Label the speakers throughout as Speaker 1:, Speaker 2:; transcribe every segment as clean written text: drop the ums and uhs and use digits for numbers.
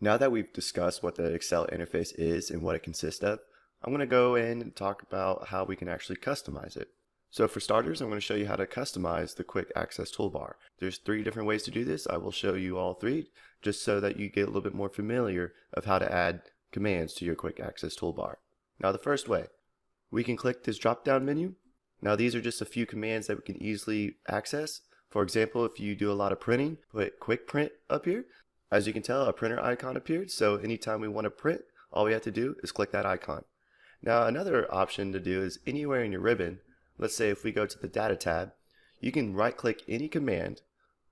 Speaker 1: Now that we've discussed what the Excel interface is and what it consists of, I'm going to go in and talk about how we can actually customize it. So for starters, I'm going to show you how to customize the quick access toolbar. There's 3 different ways to do this. I will show you all 3 just so that you get a little bit more familiar of how to add commands to your quick access toolbar. Now the first way, we can click this drop down menu. Now these are just a few commands that we can easily access. For example, if you do a lot of printing, put quick print up here. As you can tell, a printer icon appeared, so anytime we want to print, all we have to do is click that icon. Now another option to do is anywhere in your ribbon, let's say if we go to the data tab, you can right click any command.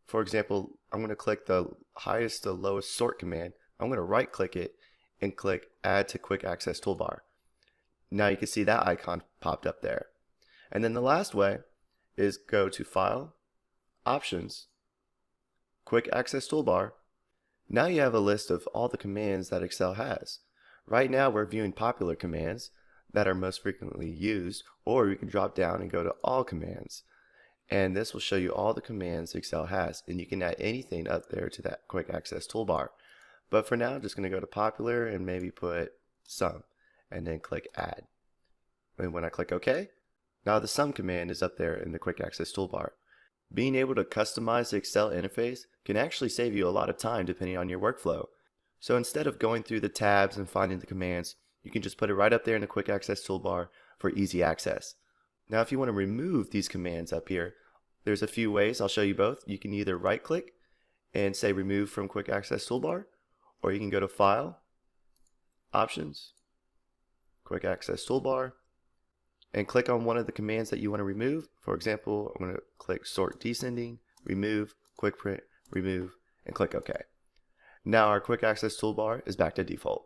Speaker 1: For example, I'm going to click the highest to lowest sort command. I'm going to right click it and click add to quick access toolbar. Now you can see that icon popped up there. And then the last way is go to File, Options, Quick Access Toolbar. Now you have a list of all the commands that Excel has. Right now we're viewing popular commands that are most frequently used, or you can drop down and go to All Commands. And this will show you all the commands Excel has, and you can add anything up there to that Quick Access Toolbar. But for now, I'm just going to go to Popular and maybe put Sum, and then click Add. And when I click OK, now the Sum command is up there in the Quick Access Toolbar. Being able to customize the Excel interface can actually save you a lot of time depending on your workflow. So instead of going through the tabs and finding the commands, you can just put it right up there in the Quick Access Toolbar for easy access. Now if you want to remove these commands up here, there's a few ways. I'll show you both. You can either right click and say Remove from Quick Access Toolbar, or you can go to File, Options, Quick Access Toolbar, and click on one of the commands that you want to remove. For example, I'm going to click Sort Descending, Remove, Quick Print, Remove, and click OK. Now our Quick Access Toolbar is back to default.